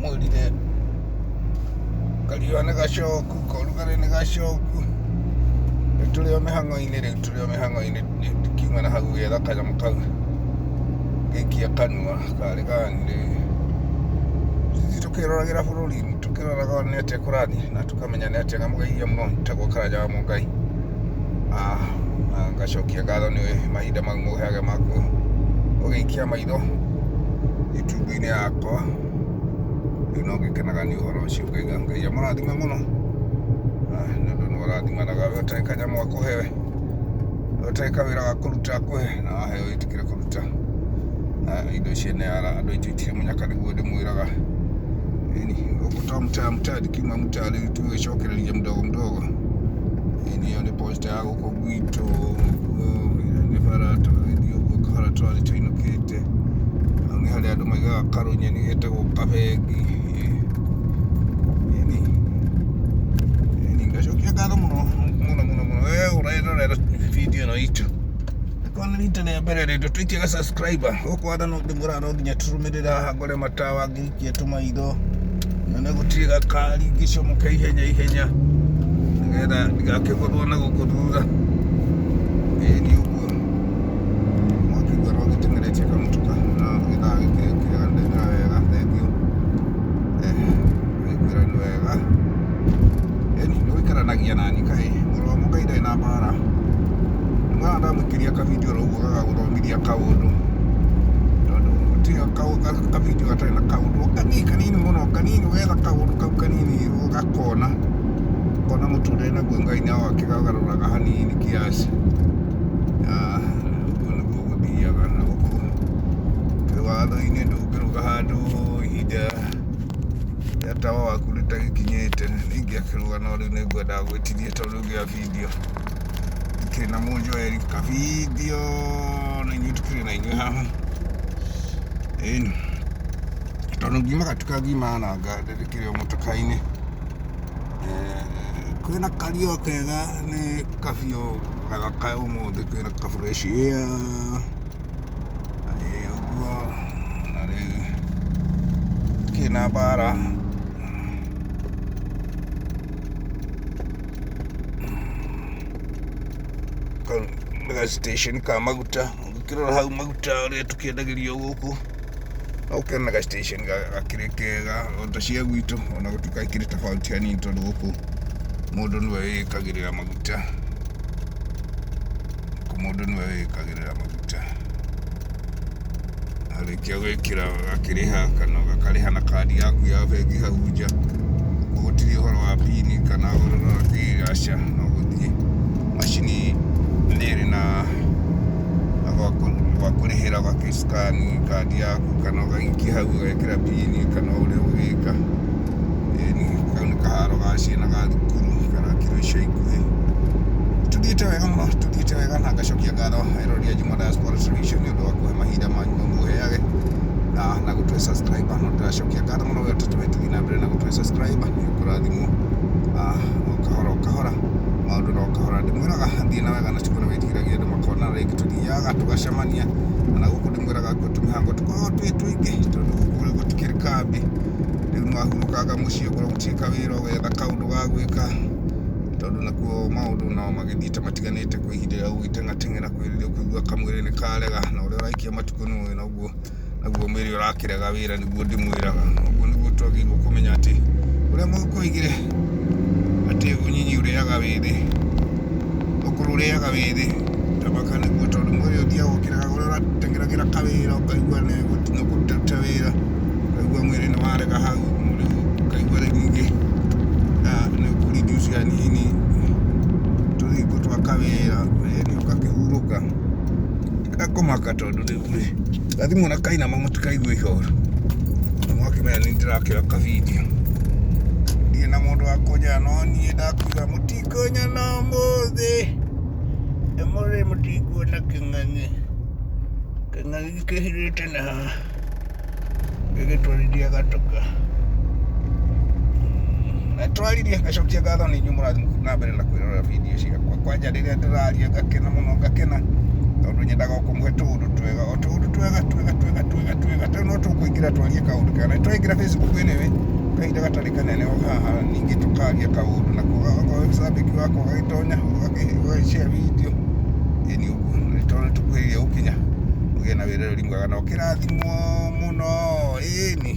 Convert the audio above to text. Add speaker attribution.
Speaker 1: mwirire kariwa nĩ gacoku korugare nĩ gacoku tũrĩ o mĩhang'o-inĩ rĩu tũrĩ o mĩhang'o-inĩ ndikiuma na hau getha kanyamũ kau gĩikia kanua karĩ gani tukĩroragĩra bũrũri tukĩroraga nĩ atĩa kũrathiĩ na tũkamenya nĩ atĩa gamũgeithia mũno nĩtagwo Karanja wa Mũngai ngacokia ngatho nĩ mahinda mau mũheage maku ũgĩikia maitho YouTube-inĩ yakwa rĩu no ngĩkenaga nĩ ũhoro ũcio ngaiga Ngai amũrathime mũno nĩũndũ nĩ warathimanaga we ũtarĩ kanyamũ akũhe ũtarĩ kawĩra ga kũruta akũhe na waheo wĩtĩkĩre kũruta indo icio nĩ ara andũ aitũ itirĩ mũnyaka nĩguo ndĩmwĩraga ukutoa mtaa dikiuma mtaa leo tuwecokereria mdogo mdogo hiyo ni posta yako kwa gwito ni barato ndio gukora twali twinukite ni hali andu maigaga karunya ni getagwo kabegi ni ngacokia ngatho muno urerorera video no itu kona internet mbere rĩndũ tũikie ga subscriber ũkwenda no ndĩmũra no nginya tũrũmĩrĩra ngore matawa ngĩikie tũmaitho na gũtiga kari ngĩcomoka ihenya nĩgetha ndigakĩgũthwo na gũkũ thutha nĩ ũguo mwakĩigua no gĩteng'eretie kamũtuka na gĩthaa gĩkĩrĩkĩrĩga ndĩmĩra wega thengio gĩkwĩra nĩ wega nĩ gũikaranagia nani kaĩ mũrũ wa Mũngai ndarĩ na mbara mwana ndamũikĩria kavindio rũguo gagagũthomithia kaũndũ tondũ gũtiga kavindio gatarĩ na kaũndũ kanini mũno kanini wetha kaũndũ kau kanini ũgakona mũtũrĩre naguo Ngai nĩwakĩgarũraga hanini kiasi ũguo nĩguo gũthiaga na gũkũ kĩwatho-inĩ ndũngĩrũga handũ ihinda rĩa tawa waku rĩtagĩkinyĩte nĩingĩakĩrũga no rĩu nĩngwendaga gwĩtithia tondũ gĩa video kĩrĩ na mũnjoeri ka video na inyuĩ tũkĩrĩ na inyuĩ haha tondũ ngiumaga tukagimana ngarĩrĩkĩrĩ o mũtuka-inĩ kwĩna kario kega nĩ kabio gagaka ũmũthĩ kwĩna ka fresh air ũguo na rĩu kĩna mbara mega station ka maguta ũngĩkĩrora hau maguta ũrĩa tũkĩendagĩrio gũkũ no ũkĩona ga station gakĩrĩ kega ota cia gwitũ ona gũtuĩka ikĩrĩ tofauti hanini tondũ gũkũ mũndũ nĩwe wĩkagĩrĩra maguta arĩkia gwĩkĩra gakĩrĩha kana gakarĩha na kandi yaku ya bengi hau nja gũtirĩ ũhoro wa pini kana ũhoro wa kĩgaca no gũthiĩ macini nĩrĩ na gwa kũrĩhĩra gakĩscan kandi yaku kana ũgaikia hau ũgekĩra pini kana ũrĩa ũgĩka kau nĩ kaharo ga ciana ga thukuru kana kiro icio ikuhĩ tũthiĩte wega mũno tũthiĩte wega na ngacokia ngatho eroreri Nyuma Diaspora Solution nĩ ũndũ wa kũhe mahinda manyu mũheage na gũtũhe subscriber no ndĩracokia ngatho mũno wee tũtũhe na mbere na gũtũhe subscriber nĩ ũkũrathimwo o kahora maũndũ no kahora ndĩmwĩraga thiĩ na wega na tiguo na wĩtigĩragia andũ makona rĩngĩ tũthiaga tũgacemania na gũkũ ndĩmwĩraga kuo tũmĩhango tũkoragwo twĩ tũingĩ tondũ gũkũ gũtikĩrĩ kambĩ rĩu nĩwahurũkanga mũciĩ ũkorwo gũtirĩ kawĩra ũgetha kaũndũ ga gwĩka tondũ nakuo maũndũ nao magĩthiĩte matiganĩte kwa ihinda rĩa gũgĩteng'ateng'era kwĩrĩrĩa ũkĩigua kamwĩrĩ nĩ karega na ũrĩa ũraikia matukũ nĩũĩ naguo mwĩrĩ ũrakĩrega wĩra nĩguo ndĩmwĩraga ũguo nĩguo twagĩrĩirwo kũmenya atĩ ũrĩa mũgĩkoigire atĩ ũnyinyi ũrĩaga wĩthĩ ũkũrũ ũrĩaga wĩthĩ tamaka nĩguo tondũ mwĩrĩ ũthiaga ũkĩrega ũrĩa ũrateng'eragĩra kawĩra ũkaigua nĩ ũkũruta wĩra ũkaigua mwĩrĩ nĩ warega hau ũkaigua rĩngĩ nĩ ũkũreduce hanini tũthingo twa kawĩra nĩ ũgakĩhurũka ndakũmaka tondũ rĩu gathimũ na kainama mũtikaigua ihoro na mwakĩmenya nĩ ndĩrakĩra kavindio ndiĩ na mũndũ wa kũnyaa no niĩ ndakuga mũtikũnyona ũmũthĩ mũrĩ mũtikuona kĩng'ang'i kĩhirĩte na haha gĩgĩtwarithia gatoka na twaririe gacokia ngatho nĩ inyuĩ mũrathiĩ na mbere na kwĩrorera video ciakwa kwanja rĩrĩa ndĩraria ngakena mũno ngakena tondũ nyendaga kũmũhe tũũndũ twega o tũũndũ twega rĩu no tũkũingĩra twarie kaũndũ kana twaingĩra Facebook anyway kahinda gatarĩ kanene o haha ningĩ tũkaria kaũndũ na kuga sabiki wako gagĩtonya ũgagĩshare video ĩni ũguo nĩtondũ tũkwĩrĩire gũkinya ũgĩe na wĩra ũrĩ mwega na ũkĩrathimwo mũno ĩni.